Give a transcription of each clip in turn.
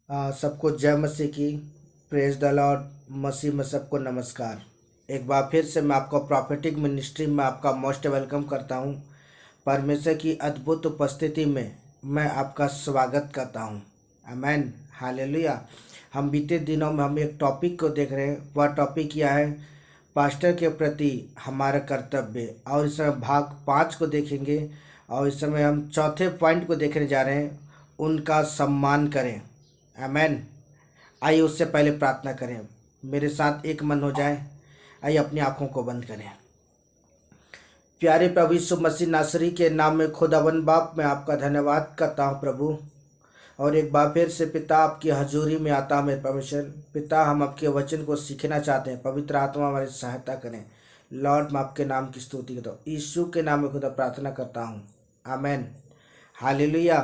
सबको जय मसीह की। Praise the Lord. मसीह में सबको नमस्कार। एक बार फिर से मैं आपको प्रॉफिटिक मिनिस्ट्री में आपका मोस्ट वेलकम करता हूं। परमेश्वर की अद्भुत उपस्थिति में मैं आपका स्वागत करता हूं। आमेन, हालेलुया। हम बीते दिनों में हम एक टॉपिक को देख रहे हैं। वह टॉपिक क्या है? पास्टर के प्रति हमारा कर्तव्य। और इस समय भाग 5 को देखेंगे। और इस समय हम चौथे पॉइंट को देखने जा रहे हैं, उनका सम्मान करें। आमेन। आइए उससे पहले प्रार्थना करें। मेरे साथ एक मन हो जाए। आइए अपनी आंखों को बंद करें। प्यारे प्रभु यीशु मसीह नासरी के नाम में खुदावन बाप मैं आपका धन्यवाद करता हूँ प्रभु। और एक बार फिर से पिता आपकी हजूरी में आता हूँ। मेरे परमेश्वर पिता, हम आपके वचन को सीखना चाहते हैं। पवित्र आत्मा हमारी सहायता करें। लॉर्ड, मैं आपके नाम की स्तुति करता हूँ। यीशु के नाम में खुदा प्रार्थना करता हूँ। Amen, hallelujah.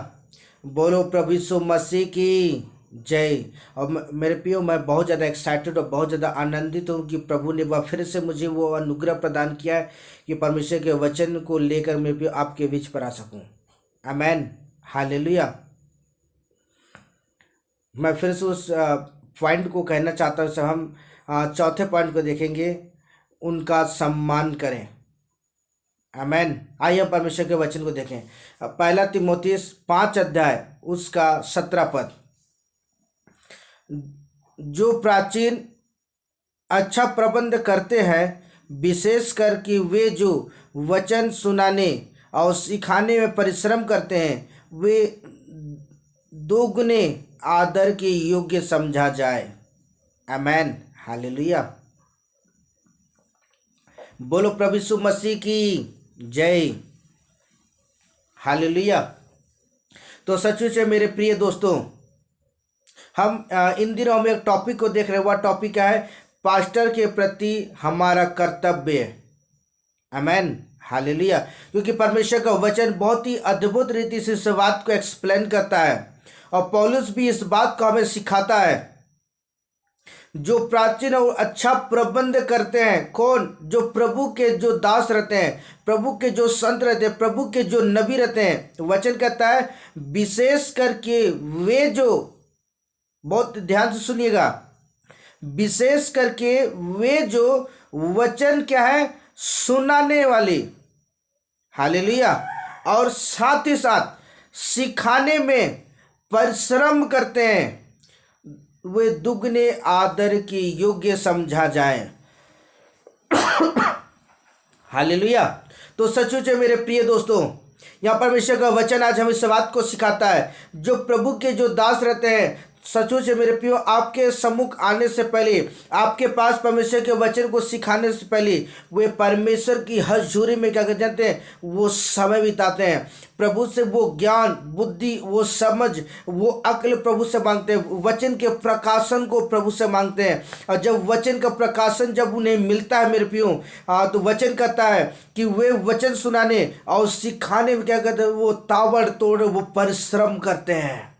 बोलो प्रभु यीशु मसीह की जय। और मेरे प्रियो, मैं बहुत ज़्यादा एक्साइटेड और बहुत ज़्यादा आनंदित हूँ कि प्रभु ने वह फिर से मुझे वो अनुग्रह प्रदान किया है कि परमेश्वर के वचन को लेकर मेरे प्रियो आपके बीच पर आ सकूँ। आमेन, हालेलुया। मैं फिर से उस पॉइंट को कहना चाहता हूँ। सब हम चौथे पॉइंट को देखेंगे, उनका सम्मान करें। आमेन। आइए हम परमेश्वर के वचन को देखें। पहला तीमुथियुस 5 अध्याय उसका 17 पद। जो प्राचीन अच्छा प्रबंध करते हैं, विशेषकर कि वे जो वचन सुनाने और सिखाने में परिश्रम करते हैं, वे दोगुने आदर के योग्य समझा जाए। आमेन, हालेलुया। बोलो प्रभु यीशु मसीह की जय, हालेलुया। तो सचमुच है मेरे प्रिय दोस्तों, हम इन दिनों में एक टॉपिक को देख रहे हैं। वह टॉपिक क्या है? पास्टर के प्रति हमारा कर्तव्य। आमेन, हालेलुया। क्योंकि परमेश्वर का वचन बहुत ही अद्भुत रीति से इस बात को एक्सप्लेन करता है। और पौलुस भी इस बात को हमें सिखाता है। जो प्राचीन और अच्छा प्रबंध करते हैं, कौन? जो प्रभु के जो दास रहते हैं, प्रभु के जो संत रहते हैं, प्रभु के जो नबी रहते हैं। तो वचन कहता है विशेष करके वे जो, बहुत ध्यान से सुनिएगा, विशेष करके वे जो वचन क्या है? सुनाने वाले। हालेलुया। और साथ ही साथ सिखाने में परिश्रम करते हैं, वे दुगने आदर के योग्य समझा जाए। हालेलुया। तो सचमुच है मेरे प्रिय दोस्तों, यहाँ परमेश्वर का वचन आज हमें इस बात को सिखाता है। जो प्रभु के जो दास रहते हैं, सचमुच है मेरे प्रियो, आपके सम्मुख आने से पहले, आपके पास परमेश्वर के वचन को सिखाने से पहले, वे परमेश्वर की हजूरी में क्या कर जानते हैं? वो समय बिताते हैं। प्रभु से वो ज्ञान, बुद्धि, वो समझ, वो अक्ल प्रभु से मांगते हैं। वचन के प्रकाशन को प्रभु से मांगते हैं। और जब वचन का प्रकाशन जब उन्हें मिलता है मेरे प्रियो, तो वचन कहता है कि वे वचन सुनाने और सिखाने में क्या करते हैं? वो ताबड़तोड़ वो परिश्रम करते हैं।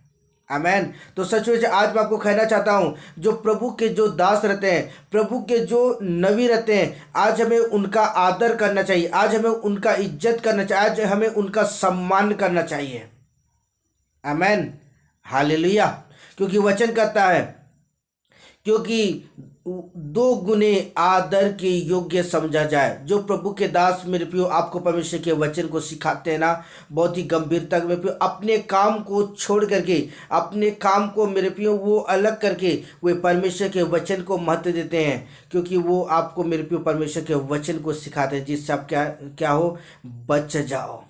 आमेन। तो सचमुच आज मैं आपको कहना चाहता हूं, जो प्रभु के जो दास रहते हैं, प्रभु के जो नबी रहते हैं, आज हमें उनका आदर करना चाहिए। आज हमें उनका इज्जत करना चाहिए। आज हमें उनका सम्मान करना चाहिए। आमेन, हालेलुया। क्योंकि वचन कहता है, क्योंकि दो गुने आदर के योग्य समझा जाए। जो प्रभु के दास मेरे प्रियो आपको परमेश्वर के वचन को सिखाते हैं ना, बहुत ही गंभीरता मेरे प्रियो, अपने काम को छोड़ करके, अपने काम को मेरे प्रियो वो अलग करके वे परमेश्वर के वचन को महत्व देते हैं। क्योंकि वो आपको मेरे प्रियो परमेश्वर के वचन को सिखाते हैं, जिससे आप क्या हो? बच जाओ।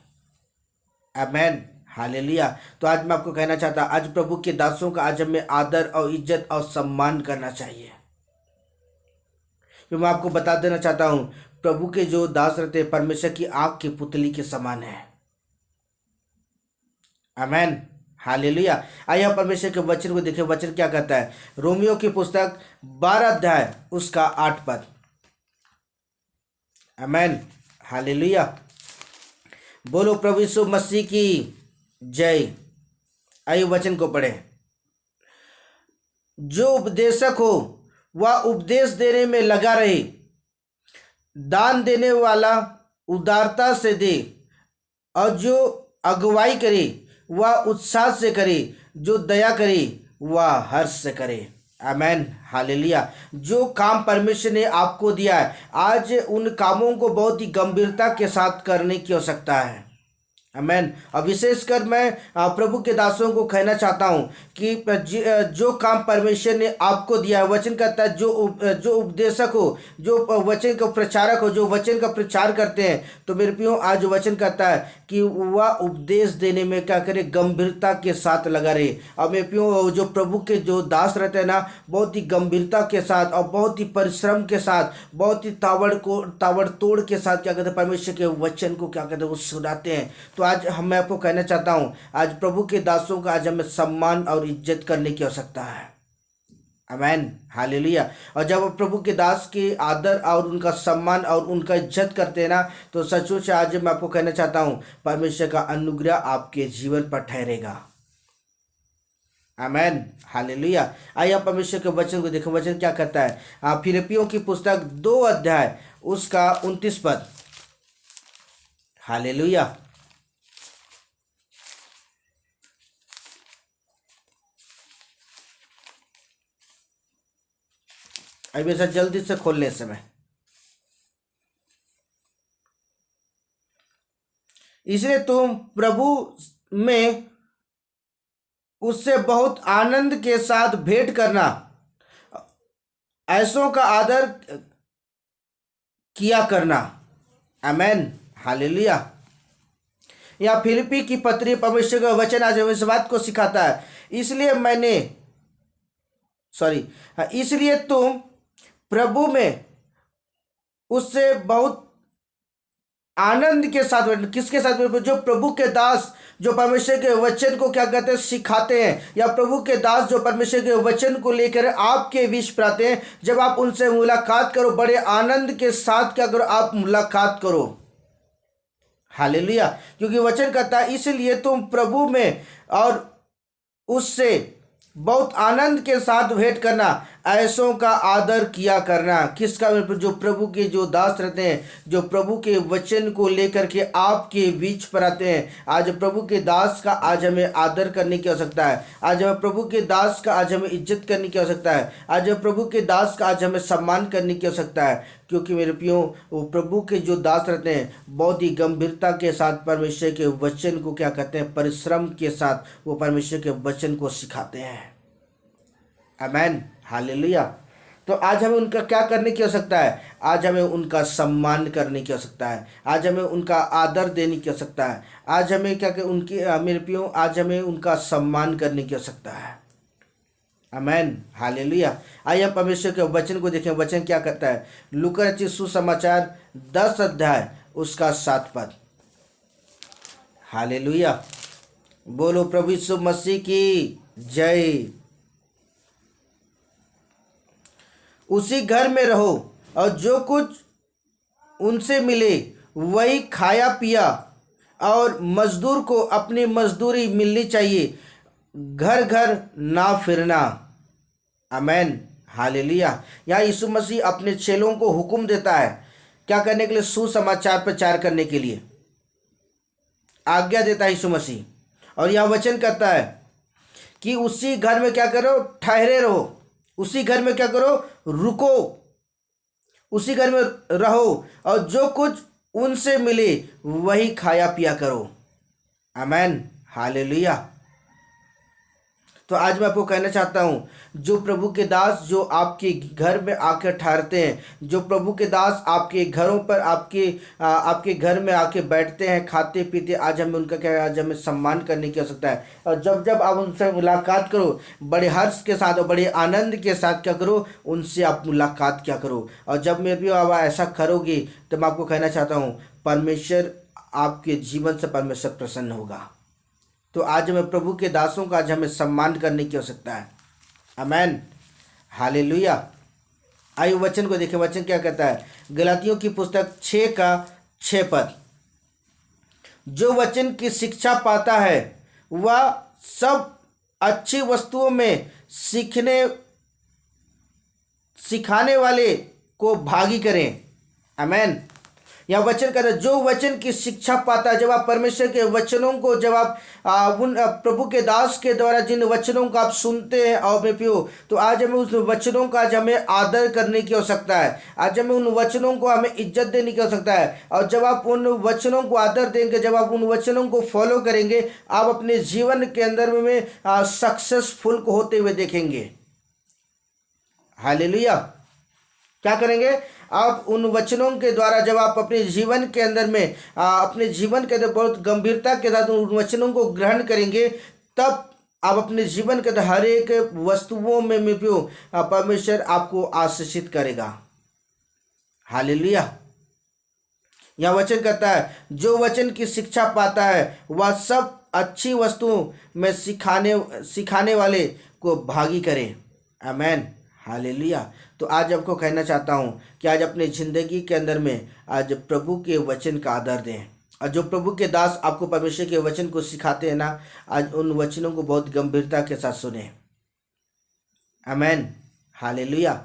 आमेन, हालेलुया। तो आज मैं आपको कहना चाहता, आज प्रभु के दासों का आज हमें आदर और इज्जत और सम्मान करना चाहिए। तो मैं आपको बता देना चाहता हूं, प्रभु के जो दास रहते हैं, परमेश्वर की आंख की पुतली के समान है। आमेन, हालेलुया। आइए हम परमेश्वर के वचन को देखें। वचन क्या कहता है? रोमियो की पुस्तक 12 अध्याय उसका 8 पद। आमेन, हालेलुया। बोलो प्रभु यीशु मसीह की जय। आइए वचन को पढ़ें। जो उपदेशक हो वह उपदेश देने में लगा रहे, दान देने वाला उदारता से दे, और जो अगुवाई करे वह उत्साह से करे, जो दया करे वह हर्ष से करे। आमेन, हालेलुया। जो काम परमेश्वर ने आपको दिया है, आज उन कामों को बहुत ही गंभीरता के साथ करने की आवश्यकता है। आमेन। और विशेषकर मैं प्रभु के दासों को कहना चाहता हूँ कि जो काम परमेश्वर ने आपको दिया है, वचन कहता है जो उपदेशक हो, जो वचन का प्रचारक हो, जो वचन का प्रचार करते हैं, तो मेरे प्रियो आज वचन कहता है कि वह उपदेश देने में क्या करे, गंभीरता के साथ लगा रहे। और मेरे प्रियो जो प्रभु के जो दास रहते हैं ना, बहुत ही गंभीरता के साथ और बहुत ही परिश्रम के साथ, बहुत ही ताबड़तोड़ के साथ क्या कहते हैं, परमेश्वर के वचन को क्या कहते हैं, वो सुनाते हैं। तो आज मैं आपको कहना चाहता हूं, आज प्रभु के दासों का आज हमें सम्मान और इज्जत करने की आवश्यकता है। आमेन, हालेलुया। और जब प्रभु के दास के आदर और उनका सम्मान और उनका इज्जत करते हैं ना, तो सचमुच आज मैं आपको कहना चाहता हूं, परमेश्वर का अनुग्रह आपके जीवन पर ठहरेगा। आमेन, हालेलुया। आइए आप परमेश्वर के वचन को देखें। वचन क्या कहता है? फिलिपियों की पुस्तक 2 अध्याय उसका 29 पद। हालेलुया। अभी ऐसा जल्दी से खोलने समय, इसलिए तुम प्रभु में उससे बहुत आनंद के साथ भेंट करना, ऐसों का आदर किया करना। आमेन, हालेलुया। या फिलिपी की पत्री परमेश्वर का वचन आज हमें इस बात को सिखाता है। इसलिए तुम प्रभु में उससे बहुत आनंद के साथ, किसके साथ? जो प्रभु के दास जो परमेश्वर के वचन को क्या कहते हैं, सिखाते हैं, या प्रभु के दास जो परमेश्वर के वचन को लेकर आपके बीच पर आते हैं, जब आप उनसे मुलाकात करो, बड़े आनंद के साथ क्या करो, आप मुलाकात करो। हालेलुया। क्योंकि वचन कहता है, इसलिए तुम प्रभु में और उससे बहुत आनंद के साथ भेंट करना, ऐसों का आदर किया करना। किसका? जो प्रभु के जो दास रहते हैं, जो प्रभु के वचन को लेकर के आपके बीच पर आते हैं। आज प्रभु के दास का आज हमें आदर करने की आवश्यकता है। आज हमें प्रभु के दास का आज हमें इज्जत करने की आवश्यकता है। आज हमें प्रभु के दास का आज हमें सम्मान करने की आवश्यकता है। क्योंकि मेरे प्रियो, वो प्रभु के जो दास रहते हैं, बहुत ही गंभीरता के साथ परमेश्वर के वचन को क्या कहते हैं, परिश्रम के साथ वो परमेश्वर के वचन को सिखाते हैं। आमेन, हालेलुया। तो आज हमें उनका क्या करने की आवश्यकता है? आज हमें उनका सम्मान करने की आवश्यकता है। आज हमें उनका आदर देने की आवश्यकता है। आज हमें क्या उनकी मेरे प्रियो, आज हमें उनका सम्मान करने की आवश्यकता है। आमेन, हालेलुया। आइए हम परमेश्वर के वचन को देखें। वचन क्या कहता है? लूका रचित सुसमाचार 10 अध्याय उसका 7 पद। हालेलुया। बोलो प्रभु यीशु मसीह की जय। उसी घर में रहो और जो कुछ उनसे मिले वही खाया पिया, और मजदूर को अपनी मजदूरी मिलनी चाहिए, घर घर ना फिरना। आमेन, हालेलुया। यहाँ यीशु मसीह अपने चेलों को हुक्म देता है क्या करने के लिए? सुसमाचार प्रचार करने के लिए आज्ञा देता है यीशु मसीह। और यह वचन कहता है कि उसी घर में क्या करो? ठहरे रहो। उसी घर में क्या करो? रुको। उसी घर में रहो और जो कुछ उनसे मिले वही खाया पिया करो। आमेन, हालेलुया। तो आज मैं आपको कहना चाहता हूँ, जो प्रभु के दास जो आपके घर में आकर ठहरते हैं, जो प्रभु के दास आपके घरों पर आपके घर में आके बैठते हैं, खाते पीते, आज हमें उनका क्या, आज हमें सम्मान करने की आवश्यकता है। और जब आप उनसे मुलाकात करो, बड़े हर्ष के साथ और बड़े आनंद के साथ क्या करो, उनसे आप मुलाकात क्या करो। और जब मेरे भी आप ऐसा करोगे तो मैं आपको कहना चाहता हूँ, परमेश्वर आपके जीवन से परमेश्वर प्रसन्न होगा। तो आज हमें प्रभु के दासों का आज हमें सम्मान करने की आवश्यकता है। आमेन, हालेलुया। आइए वचन को देखें। वचन क्या कहता है? गलातियों की पुस्तक 6 का 6 पद। जो वचन की शिक्षा पाता है वह सब अच्छी वस्तुओं में सिखाने वाले को भागी करें। आमेन। या वचन कहता है जो वचन की शिक्षा पाता है, जब आप परमेश्वर के वचनों को, जब आप उन प्रभु के दास के द्वारा जिन वचनों को आप सुनते हैं और मैं पियो, तो आज हमें उस वचनों का आज हमें आदर करने की आवश्यकता है। आज हमें उन वचनों को हमें इज्जत देने की आवश्यकता है। और जब आप उन वचनों को आदर देंगे, जब आप उन वचनों को फॉलो करेंगे, आप अपने जीवन के अंदर में सक्सेसफुल होते हुए देखेंगे। हालेलुया। क्या करेंगे? आप उन वचनों के द्वारा जब आप अपने जीवन के अंदर में अपने जीवन के अंदर बहुत गंभीरता के साथ उन वचनों को ग्रहण करेंगे, तब आप अपने जीवन के अंदर हर एक वस्तुओं में भी परमेश्वर आपको आशीषित करेगा। हालेलुया। यह वचन कहता है जो वचन की शिक्षा पाता है वह सब अच्छी वस्तुओं में सिखाने वाले को भागी करे। आमेन। हालेलुया। तो आज आपको कहना चाहता हूँ कि आज अपने ज़िंदगी के अंदर में आज प्रभु के वचन का आदर दें। और जो प्रभु के दास आपको परमेश्वर के वचन को सिखाते हैं ना, आज उन वचनों को बहुत गंभीरता के साथ सुने। आमेन। हालेलुया।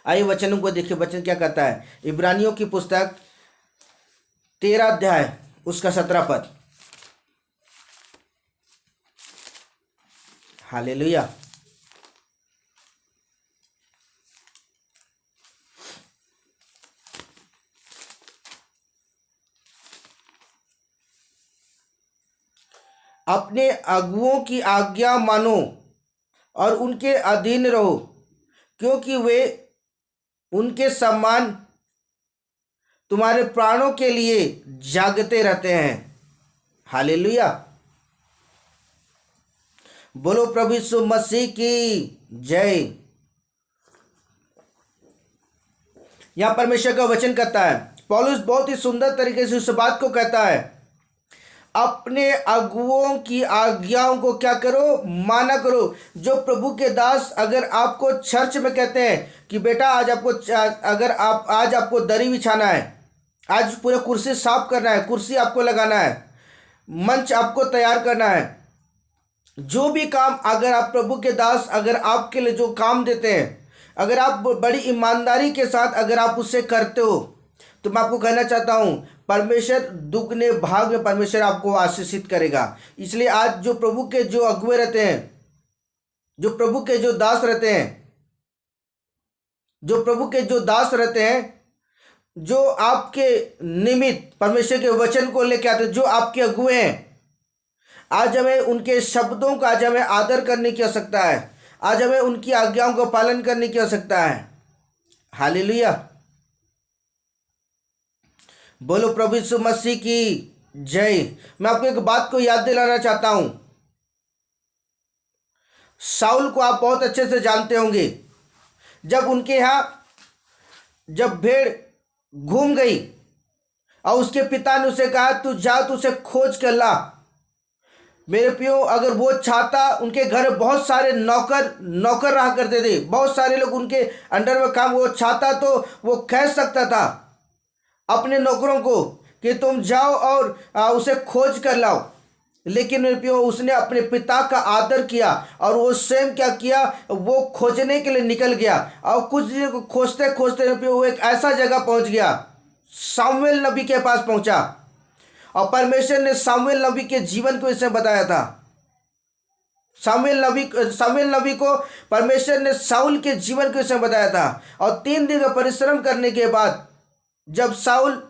आइए वचनों को देखिए, वचन क्या कहता है। इब्रानियों की पुस्तक 13 अध्याय उसका 17 पद। हालेलुया। अपने अगुओं की आज्ञा मानो और उनके अधीन रहो, क्योंकि वे उनके सम्मान तुम्हारे प्राणों के लिए जागते रहते हैं। हालेलुया। बोलो प्रभु यीशु मसीह की जय। यहां परमेश्वर का वचन कहता है, पौलुस बहुत ही सुंदर तरीके से उस बात को कहता है, अपने अगुओं की आज्ञाओं को क्या करो? माना करो। जो प्रभु के दास अगर आपको चर्च में कहते हैं कि बेटा आज आपको, अगर आप आज आपको दरी बिछाना है, आज पूरे कुर्सी साफ करना है, कुर्सी आपको लगाना है, मंच आपको तैयार करना है, जो भी काम अगर आप प्रभु के दास अगर आपके लिए जो काम देते हैं, अगर आप बड़ी ईमानदारी के साथ अगर आप उसे करते हो, तो मैं आपको कहना चाहता हूं परमेश्वर दुगने भाग में परमेश्वर आपको आशीषित करेगा। इसलिए आज जो प्रभु के जो अगुए रहते हैं, जो प्रभु के जो दास रहते हैं, जो प्रभु के जो दास रहते हैं, जो आपके निमित्त परमेश्वर के वचन को लेकर आते हैं, जो आपके अगुए हैं, आज हमें उनके शब्दों का आज हमें आदर करने की आवश्यकता है। आज हमें उनकी आज्ञाओं का पालन करने की आवश्यकता है। हालेलुया। बोलो प्रभु यीशु मसीह की जय। मैं आपको एक बात को याद दिलाना चाहता हूं। शाऊल को आप बहुत अच्छे से जानते होंगे। जब उनके यहां जब भेड़ घूम गई और उसके पिता ने उसे कहा तू जा, तू उसे खोज कर ला। मेरे प्रियो, अगर वो चाहता, उनके घर बहुत सारे नौकर रहा करते थे, बहुत सारे लोग उनके अंडर में काम, वो चाहता तो वो कह सकता था अपने नौकरों को कि तुम जाओ और उसे खोज कर लाओ। लेकिन मेरे प्रियो, उसने अपने पिता का आदर किया और वो स्वयं क्या किया, वो खोजने के लिए निकल गया। और कुछ दिन को खोजते खोजते मेरे प्रियो वो एक ऐसा जगह पहुंच गया, सामुएल नबी के पास पहुंचा। और परमेश्वर ने सामुएल नबी के जीवन को इसमें बताया था। सामुएल नबी को परमेश्वर ने शाऊल के जीवन को इसमें बताया था। और 3 दिन का परिश्रम करने के बाद जब शाऊल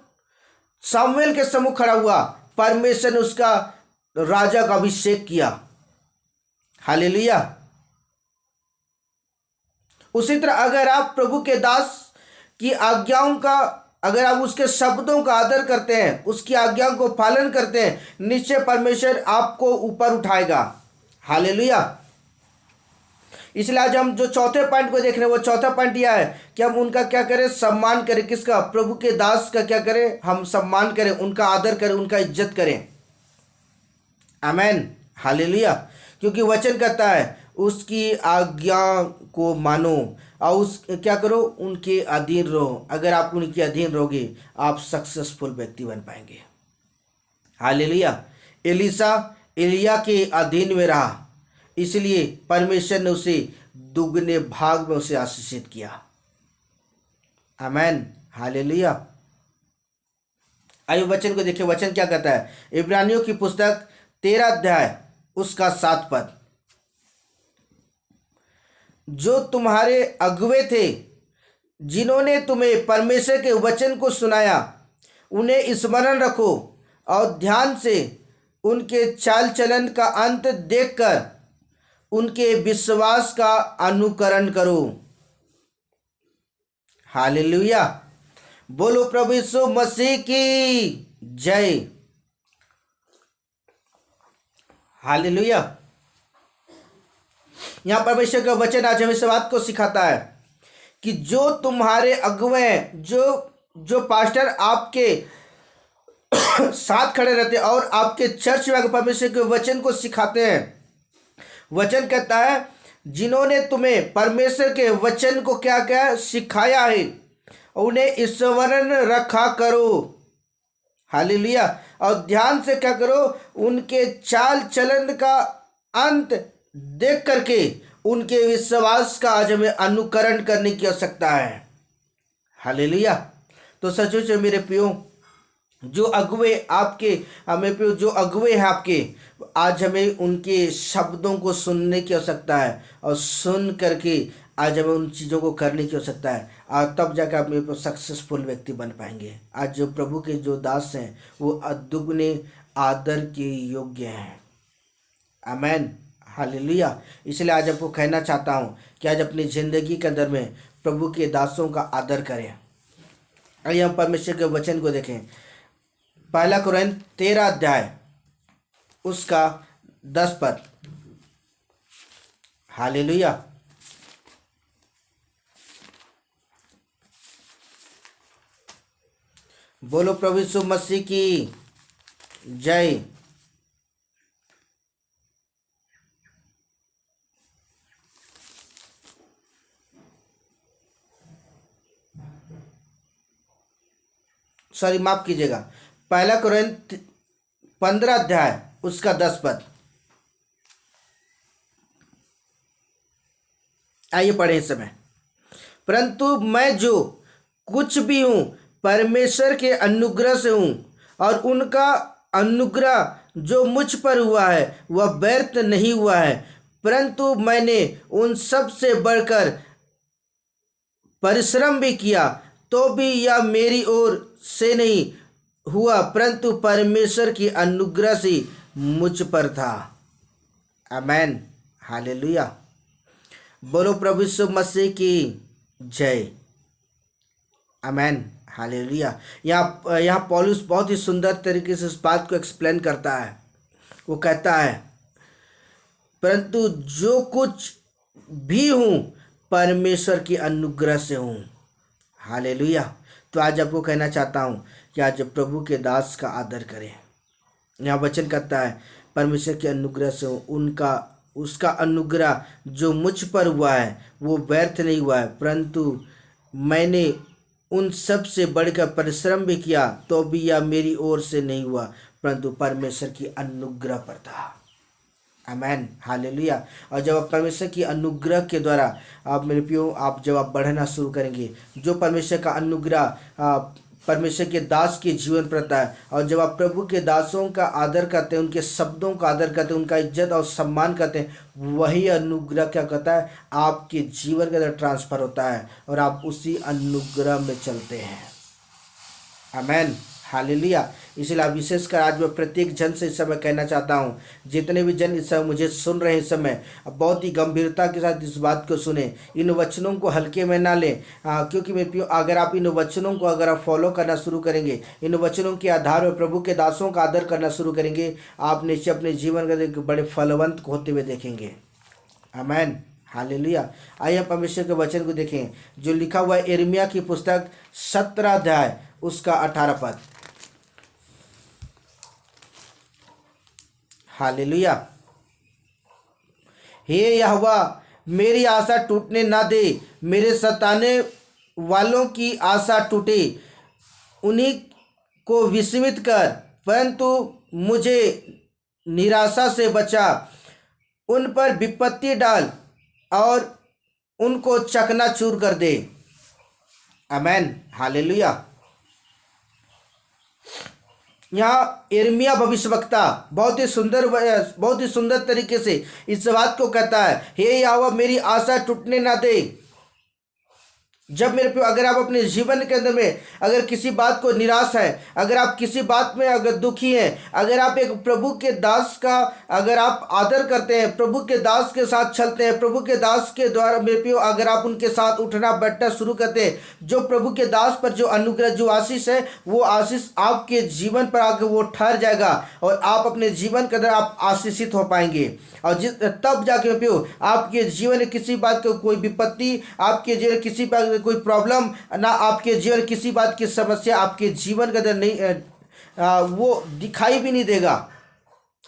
सामुएल के सम्मुख खड़ा हुआ, परमेश्वर ने उसका राजा का अभिषेक किया। हालेलुया। उसी तरह अगर आप प्रभु के दास की आज्ञाओं का, अगर आप उसके शब्दों का आदर करते हैं, उसकी आज्ञाओं को पालन करते हैं, निश्चय परमेश्वर आपको ऊपर उठाएगा। हालेलुया। इसलिए आज हम जो चौथे पॉइंट को देख रहे हैं, वो चौथा पॉइंट यह है कि हम उनका क्या करें? सम्मान करें। किसका? प्रभु के दास का क्या करें? हम सम्मान करें, उनका आदर करें, उनका इज्जत करें। आमेन। हालेलुया। क्योंकि वचन कहता है उसकी आज्ञा को मानो और उस क्या करो? उनके अधीन रहो। अगर आप उनके अधीन रहोगे, आप सक्सेसफुल व्यक्ति बन पाएंगे। हालेलुया। एलीशा एलिया के अधीन में रहा, इसलिए परमेश्वर ने उसे दुगने भाग में उसे आशीषित किया। आमेन। हालेलुया। आइए वचन को देखिए, वचन क्या कहता है। इब्रानियों की पुस्तक 13 अध्याय उसका 7 पद। जो तुम्हारे अगुवे थे, जिन्होंने तुम्हें परमेश्वर के वचन को सुनाया, उन्हें स्मरण रखो और ध्यान से उनके चाल चलन का अंत देखकर उनके विश्वास का अनुकरण करो। हालेलुया, बोलो प्रभु यीशु मसीह की जय। हालेलुया। यहाँ परमेश्वर का वचन आज हमें इस बात को सिखाता है कि जो तुम्हारे अगुवे, जो पास्टर आपके साथ खड़े रहते हैं और आपके चर्च में परमेश्वर के वचन को सिखाते हैं, वचन कहता है जिन्होंने तुम्हें परमेश्वर के वचन को क्या क्या सिखाया है, उन्हें स्मरण रखा करो। हालेलुया। और ध्यान से क्या करो, उनके चाल चलन का अंत देख करके उनके विश्वास का आज हमें अनुकरण करने की आवश्यकता है। हालेलुया। तो सचमुच मेरे प्रियो, जो अगुवे आपके, हमें प्रियो जो अगुवे हैं आपके, आज हमें उनके शब्दों को सुनने की आवश्यकता है और सुन करके आज हमें उन चीज़ों को करने की आवश्यकता है, और तब जाकर आप मेरे सक्सेसफुल व्यक्ति बन पाएंगे। आज जो प्रभु के जो दास हैं वो अदुगने आदर के योग्य हैं। आमेन। हालेलुया। इसलिए आज आपको कहना चाहता हूँ कि आज अपनी ज़िंदगी के अंदर में प्रभु के दासों का आदर करें। आइए हम परमेश्वर के वचन को देखें। 1 कुरिन्थ 13 अध्याय उसका 10 पद। हालेलुया। बोलो प्रभु यीशु मसीह की जय। सॉरी, माफ कीजिएगा, 1 कुरिन्थ 15 अध्याय उसका 10 पद। आइए पढ़े इस समय। परंतु मैं जो कुछ भी हूँ परमेश्वर के अनुग्रह से हूँ, और उनका अनुग्रह जो मुझ पर हुआ है वह व्यर्थ नहीं हुआ है, परंतु मैंने उन सब से बढ़कर परिश्रम भी किया, तो भी यह मेरी ओर से नहीं हुआ, परंतु परमेश्वर की अनुग्रह से मुझ पर था। आमेन। हालेलुया। बोलो प्रभु यीशु मसीह की जय। आमेन। हालेलुया। यहाँ पौलुस बहुत ही सुंदर तरीके से इस बात को एक्सप्लेन करता है। वो कहता है, परंतु जो कुछ भी हूँ परमेश्वर की अनुग्रह से हूँ। हालेलुया। तो आज आपको कहना चाहता हूँ कि आज प्रभु के दास का आदर करें। यहाँ वचन कहता है परमेश्वर के अनुग्रह से हूँ, उसका अनुग्रह जो मुझ पर हुआ है वो व्यर्थ नहीं हुआ है, परंतु मैंने उन सब से बढ़कर परिश्रम भी किया, तो भी यह मेरी ओर से नहीं हुआ, परंतु परमेश्वर की अनुग्रह पर था। आमेन। हालेलुया। और जब आप परमेश्वर की अनुग्रह के द्वारा आप मेरे प्रियो आप जब आप बढ़ना शुरू करेंगे, जो परमेश्वर का अनुग्रह परमेश्वर के दास के जीवन पर आता है, और जब आप प्रभु के दासों का आदर करते हैं, उनके शब्दों का आदर करते हैं, उनका इज्जत और सम्मान करते हैं, वही अनुग्रह क्या करता है, आपके जीवन के अंदर ट्रांसफर होता है और आप उसी अनुग्रह में चलते हैं। आमेन। हालेलुया। इसलिए विशेषकर आज मैं प्रत्येक जन से इस समय कहना चाहता हूँ, जितने भी जन इस समय मुझे सुन रहे हैं इस समय, बहुत ही गंभीरता के साथ इस बात को सुने, इन वचनों को हल्के में ना लें, क्योंकि मेरे प्रियो अगर आप इन वचनों को अगर आप फॉलो करना शुरू करेंगे, इन वचनों के आधार पर प्रभु के दासों का आदर करना शुरू करेंगे, आप निश्चय अपने जीवन का बड़े फलवंत होते हुए देखेंगे। आमेन। हालेलुया। आइए परमेश्वर के वचन को देखें जो लिखा हुआ है यिर्मयाह की पुस्तक 17 अध्याय उसका 18 पद। हालेलुया। हे यहोवा, मेरी आशा टूटने ना दे, मेरे सताने वालों की आशा टूटे, उन्हीं को विस्मित कर, परंतु मुझे निराशा से बचा, उन पर विपत्ति डाल और उनको चकनाचूर कर दे। आमेन। हालेलुया। यहाँ यिर्मयाह भविष्यवक्ता बहुत ही सुंदर तरीके से इस बात को कहता है, हे यहोवा मेरी आशा टूटने ना दे। जब मेरे प्रियो अगर आप अपने जीवन के अंदर में अगर किसी बात को निराश है, अगर आप किसी बात में अगर दुखी हैं, अगर आप एक प्रभु के दास का अगर आप आदर करते हैं, प्रभु के दास के साथ चलते हैं, प्रभु के दास के द्वारा मेरे प्रियो अगर आप उनके साथ उठना बैठना शुरू करते हैं, जो प्रभु के दास पर जो अनुग्रह जो आशीष है वो आशीष आपके जीवन पर आकर वो ठहर जाएगा और आप अपने जीवन के अंदर आप आशीषित हो पाएंगे। और तब जाके प्रियो आपके जीवन में किसी बात को कोई विपत्ति, आपके जीवन किसी बात कोई प्रॉब्लम ना, आपके जीवन किसी बात की समस्या आपके जीवन के अंदर नहीं वो दिखाई भी नहीं देगा।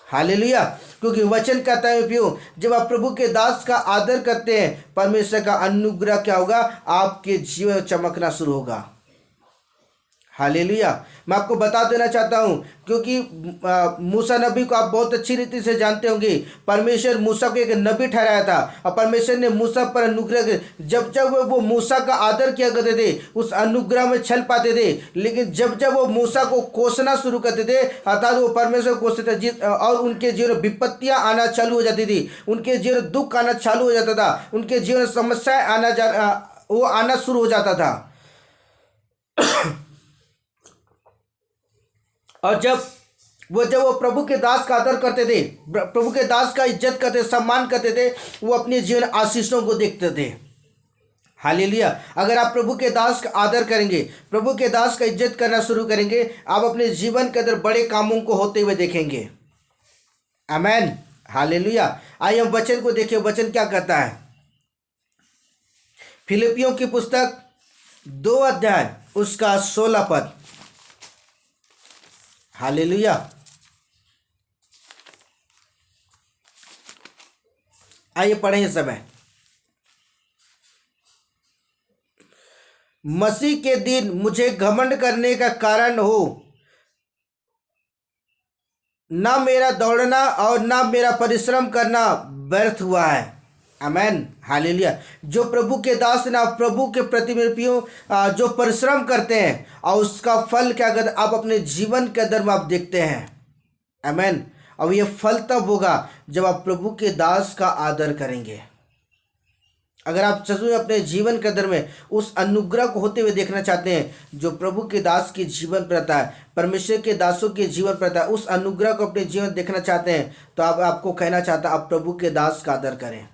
हालेलुया। क्योंकि वचन कहता है प्रियो जब आप प्रभु के दास का आदर करते हैं, परमेश्वर का अनुग्रह क्या होगा, आपके जीवन में चमकना शुरू होगा। हालेलुया। मैं आपको बता देना चाहता हूं, क्योंकि मूसा नबी को आप बहुत अच्छी रीति से जानते होंगे। परमेश्वर मूसा को एक नबी ठहराया था और परमेश्वर ने मूसा पर अनुग्रह, जब जब वो मूसा का आदर किया करते थे उस अनुग्रह में चल पाते थे, लेकिन जब जब वो मूसा को कोसना शुरू करते थे अर्थात वो परमेश्वर को कोसते थे और उनके जीवन विपत्तियां आना चालू हो जाती थी, उनके जीवन दुख आना चालू हो जाता था, उनके जीवन समस्याएं आना शुरू हो जाता था। और जब वो प्रभु के दास का आदर करते थे, प्रभु के दास का इज्जत करते, सम्मान करते थे, वो अपने जीवन आशीषों को देखते थे। हालेलुया। अगर आप प्रभु के दास का आदर करेंगे, प्रभु के दास का इज्जत करना शुरू करेंगे, आप अपने जीवन के अंदर बड़े कामों को होते हुए देखेंगे। आमीन। हालेलुया। आइए हम वचन को देखिए, वचन क्या कहता है। फिलिपियों की पुस्तक 2 अध्याय उसका 16 पद। हालेलुया। आइए पढ़ें इस समय। मसीह के दिन मुझे घमंड करने का कारण हो, ना मेरा दौड़ना और ना मेरा परिश्रम करना व्यर्थ हुआ है। आमीन। हालेलुया। जो प्रभु के दास ना प्रभु के प्रति मेरे प्रियो जो परिश्रम करते हैं और उसका फल क्या कहते हैं आप अपने जीवन के अंदर में आप देखते हैं। आमीन। और ये फल तब होगा जब आप प्रभु के दास का आदर करेंगे। अगर आप सच में अपने जीवन के अंदर में उस अनुग्रह को होते हुए देखना चाहते हैं जो प्रभु के दास के जीवन पर रहता है, परमेश्वर के दासों के जीवन पर रहता है, उस अनुग्रह को अपने जीवन देखना चाहते हैं, तो आपको कहना चाहता आप प्रभु के दास का आदर करें।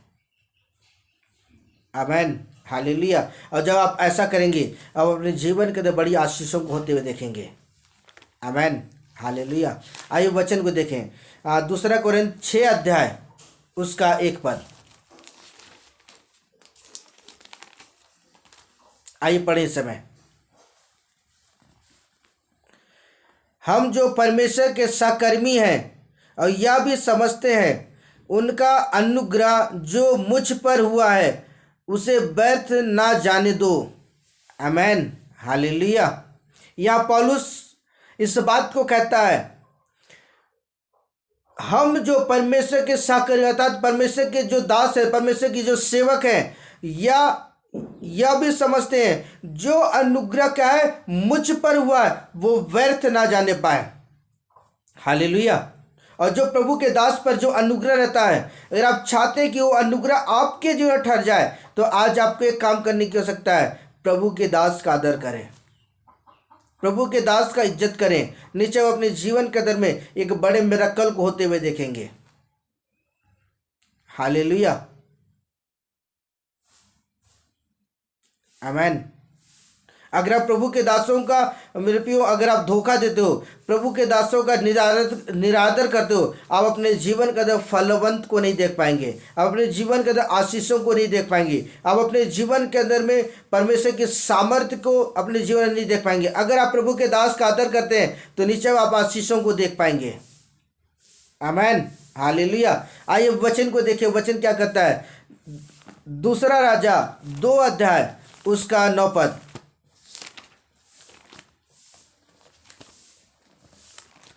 आमीन। हालेलुया। और जब आप ऐसा करेंगे आप अपने जीवन के अंदर बड़ी आशीषों को होते हुए देखेंगे। आमीन। हालेलुया। आइए वचन को देखें। 2 कोरिन्थ 6 अध्याय उसका 1 पद। आइए पढ़ें इस समय। हम जो परमेश्वर के सहकर्मी हैं और यह भी समझते हैं उनका अनुग्रह जो मुझ पर हुआ है उसे व्यर्थ ना जाने दो। आमीन। हालेलुया। यहाँ पौलुस इस बात को कहता है, हम जो परमेश्वर के सहकर्मी अर्थात परमेश्वर के जो दास है, परमेश्वर की जो सेवक हैं, यह भी समझते हैं जो अनुग्रह क्या है मुझ पर हुआ है वो व्यर्थ ना जाने पाए। हालेलुया। और जो प्रभु के दास पर जो अनुग्रह रहता है, अगर आप चाहते हैं कि वो अनुग्रह आपके जीवन में ठहर जाए तो आज आपको एक काम करने की आवश्यकता है, प्रभु के दास का आदर करें, प्रभु के दास का इज्जत करें। नीचे वो अपने जीवन के अंदर में एक बड़े मिरेकल को होते हुए देखेंगे। हालेलुया। आमीन। अगर आप प्रभु के दासों का मेरे प्रियो अगर आप धोखा देते हो, प्रभु के दासों का निरादर करते हो, आप अपने जीवन के अंदर फलवंत को नहीं देख पाएंगे, आप अपने जीवन के अंदर आशीषों को नहीं देख पाएंगे, आप अपने जीवन के अंदर में परमेश्वर की सामर्थ्य को अपने जीवन में नहीं देख पाएंगे। अगर आप प्रभु के दास का आदर करते हैं तो नीचे आप आशीषों को देख पाएंगे। आमीन। हालेलुया। आइए वचन को देखिए, वचन क्या कहता है। 2 राजा 2 अध्याय उसका 9 पद।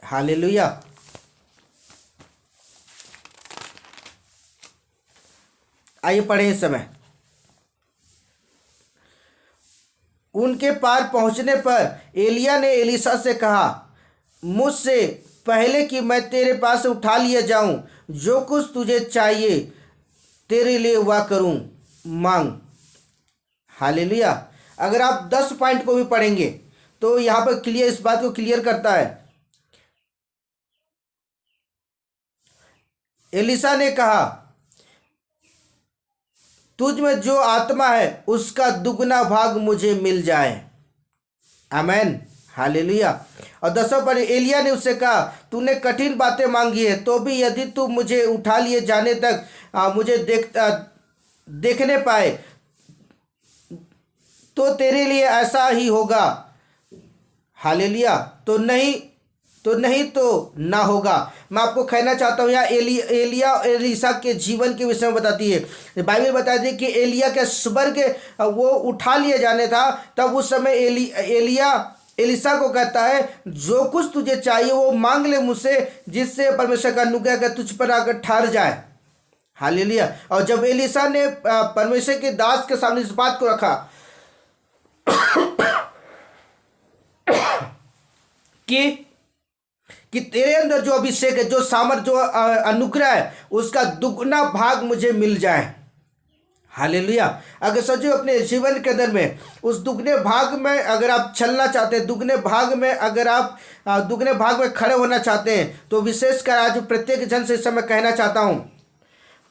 हालेलुया। आइए पढ़ें इस समय। उनके पार पहुंचने पर एलिया ने एलीशा से कहा, मुझसे पहले कि मैं तेरे पास से उठा लिया जाऊं, जो कुछ तुझे चाहिए तेरे लिए वह करूं, मांग। हालेलुया। अगर आप 10 पॉइंट को भी पढ़ेंगे तो यहाँ पर क्लियर, इस बात को क्लियर करता है। एलिशा ने कहा, तुझ में जो आत्मा है उसका दुगना भाग मुझे मिल जाए। आमेन, हालेलुया। और 10वां पद, एलिया ने उससे कहा, तूने कठिन बातें मांगी है, तो भी यदि तू मुझे उठा लिए जाने तक मुझे देखने पाए तो तेरे लिए ऐसा ही होगा। हालेलुया। तो नहीं तो ना होगा। मैं आपको कहना चाहता हूँ, यहाँ एलिया और एलिशा के जीवन के विषय में बताती है। बाइबल बताती है कि एलिया के स्वर्ग वो उठा लिए जाने था, तब उस समय एलिया एलिशा को कहता है, जो कुछ तुझे चाहिए वो मांग ले मुझसे, जिससे परमेश्वर का अनुग्रह का तुझ पर आकर ठहर जाए। हालेलुया। और जब एलिशा ने परमेश्वर के दास के सामने इस बात को रखा कि तेरे अंदर जो अभिषेक है, जो सामर्थ, जो अनुग्रह है, उसका दुगना भाग मुझे मिल जाए। हालेलुया। अगर सचो अपने जीवन के अंदर में उस दुगने भाग में अगर आप चलना चाहते हैं, दुगने भाग में अगर आप दुगने भाग में खड़े होना चाहते हैं, तो विशेषकर आज प्रत्येक जन से इस समय कहना चाहता हूं,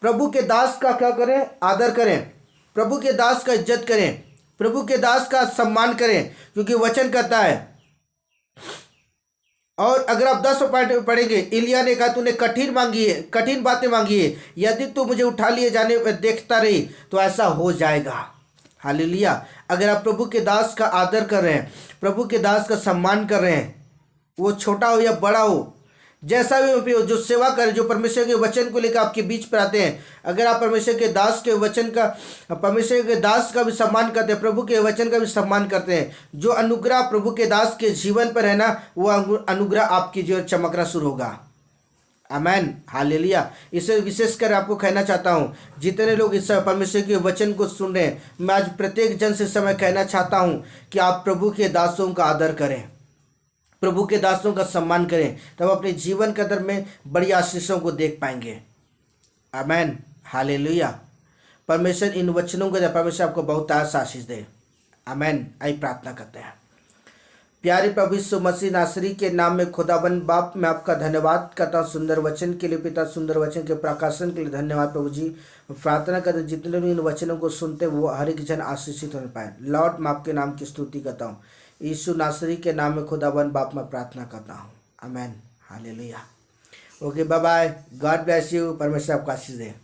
प्रभु के दास का क्या करें? आदर करें। प्रभु के दास का इज्जत करें। प्रभु के दास का सम्मान करें, क्योंकि वचन कहता है। और अगर आप 10 पॉइंट पढ़ेंगे, एलिया ने कहा, तूने कठिन मांगी है, कठिन बातें मांगी है, यदि तू मुझे उठा लिए जाने देखता रही तो ऐसा हो जाएगा। हालेलुया। अगर आप प्रभु के दास का आदर कर रहे हैं, प्रभु के दास का सम्मान कर रहे हैं, वो छोटा हो या बड़ा हो, जैसा भी हो, जो सेवा करे, जो परमेश्वर के वचन को लेकर आपके बीच पर आते हैं, अगर आप परमेश्वर के दास के वचन का, परमेश्वर के दास का भी सम्मान करते हैं, प्रभु के वचन का भी सम्मान करते हैं, जो अनुग्रह प्रभु के दास के जीवन पर है ना, वो अनुग्रह आपकी जीवन चमकना शुरू होगा। आमेन, हालेलुया। इसे विशेषकर आपको कहना चाहता हूँ, जितने लोग इस समय परमेश्वर के वचन को सुन रहे हैं, मैं आज प्रत्येक जन से समय कहना चाहता हूँ कि आप प्रभु के दासों का आदर करें, प्रभु के दासों का सम्मान करें, तब अपने जीवन के अंदर में बड़ी आशीषों को देख पाएंगे। आमेन, हालेलुया। परमेश्वर इन वचनों के द्वारा परमेश्वर आपको बहुत आशीष दे। आमेन। आई प्रार्थना करते हैं। प्यारे प्रभु यीशु मसीह नासरी के नाम में खुदाबंद बाप, मैं आपका धन्यवाद करता हूँ सुंदर वचन के लिए। पिता, सुंदर वचन के प्रकाशन के लिए धन्यवाद प्रभु जी। प्रार्थना करते जितने लोग इन वचनों को सुनते वो हर एक जन आशीषित हो पाए। लॉर्ड, मैं आपके नाम की स्तुति करता हूँ, यीशु नासरी के नाम में खुदाबंद बाप मैं प्रार्थना करता हूँ। Amen, hallelujah. Okay, bye bye, God bless you. परमेश्वर आपको आशीष दे।